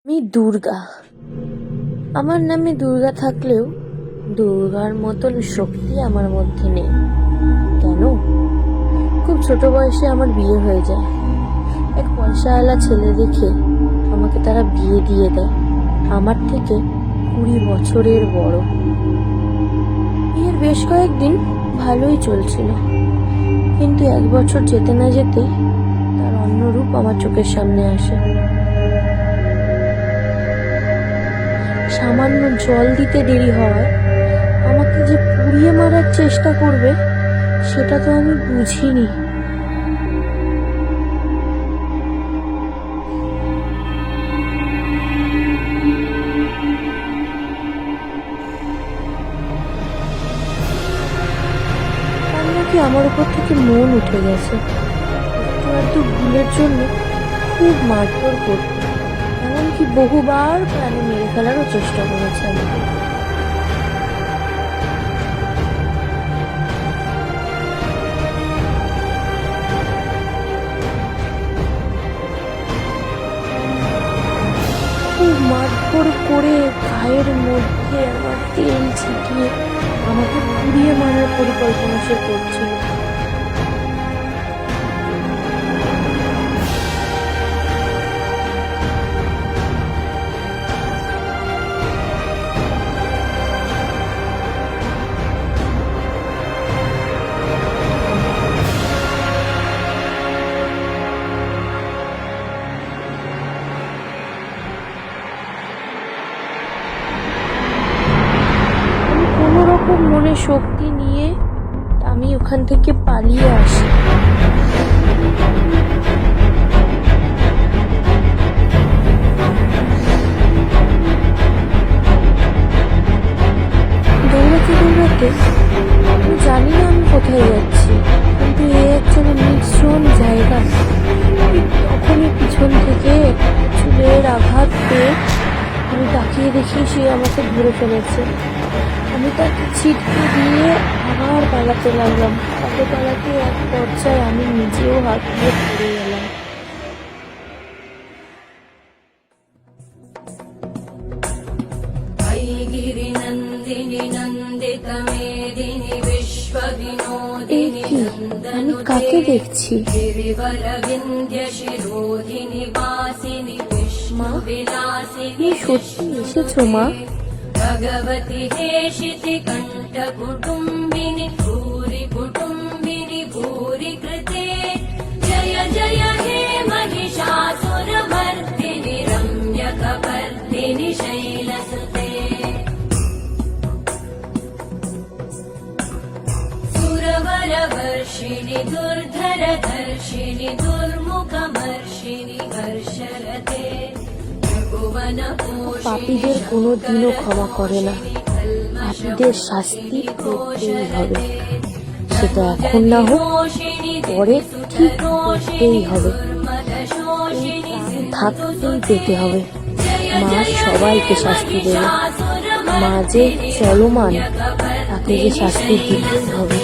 আমি দুর্গা। আমার নামে দুর্গা থাকলেও দুর্গার মতন শক্তি আমার মধ্যে নেই। কেন? খুব ছোট বয়সে আমার বিয়ে হয়ে যায়। এক পয়সাওয়ালা ছেলে দেখে আমাকে তারা বিয়ে দিয়ে দেয়, আমার থেকে 20 বছরের বড়। বিয়ের বেশ কয়েকদিন ভালোই চলছিল, কিন্তু 1 বছর যেতে না যেতেই তার অন্য রূপ আমার চোখের সামনে আসে। সামান্য জল দিতে দেরি হওয়ায় আমাকে যে পুড়িয়ে মারার চেষ্টা করবে সেটা তো আমি বুঝিনি। তার নাকি আমার উপর থেকে মন উঠে গেছে। একটু ভুলের জন্য খুব মারধর করত, এমনকি বহুবার প্রাণে মেরে ফেলারও চেষ্টা করেছে আমাকে। খুব মারধর করে গায়ের মধ্যে আমার তেল ছিটিয়ে আমাকে পুড়িয়ে মারার পরিকল্পনা সে করছিল। কোনো রকম মনে শক্তি নিয়ে আমি ওখান থেকে পালিয়ে আসি। দৌড়াতে দৌড়াতে আমি জানি না আমি কোথায় যাচ্ছি, কিন্তু এক যেন নির্জন জায়গা। তখনই পিছন থেকে চুলের আঘাত পেয়ে আমি তাকিয়ে দেখি সে আমাকে ধরে ফেলেছে। আমি তাকে ছিটকে দিয়ে আবার পালাতে লাগলাম। তাকে পালাতে এক পর্যায়ে আমি নিজেও হাত দিয়ে পড়ে গেলাম। এই কি, আমি কাকে দেখছি? মা, তুমি সত্যি এসেছো মা? भगवति हेशिति कण्ठकुटुम्बिनि भूरि कुटुम्बिनि भूरि कृते जय जय हे महिषासुरमर्दिनि रम्यकपर्दिनि शैलसुते सुरवरवर्षिणि दुर्धरधर्षिणि दुर्मुखमर्षिणि वर्षरते। পাপীদের কোনো দিনও ক্ষমা করে না, পাপীদের শাস্তি পেতেই হবে। সেটা এখন না হোক, পরে ঠিক পেতেই হবে, থাকতেই পেতে হবে। মা সবাইকে শাস্তি দেবে, মা যে চলমান তাকে যে শাস্তি দিতেই হবে।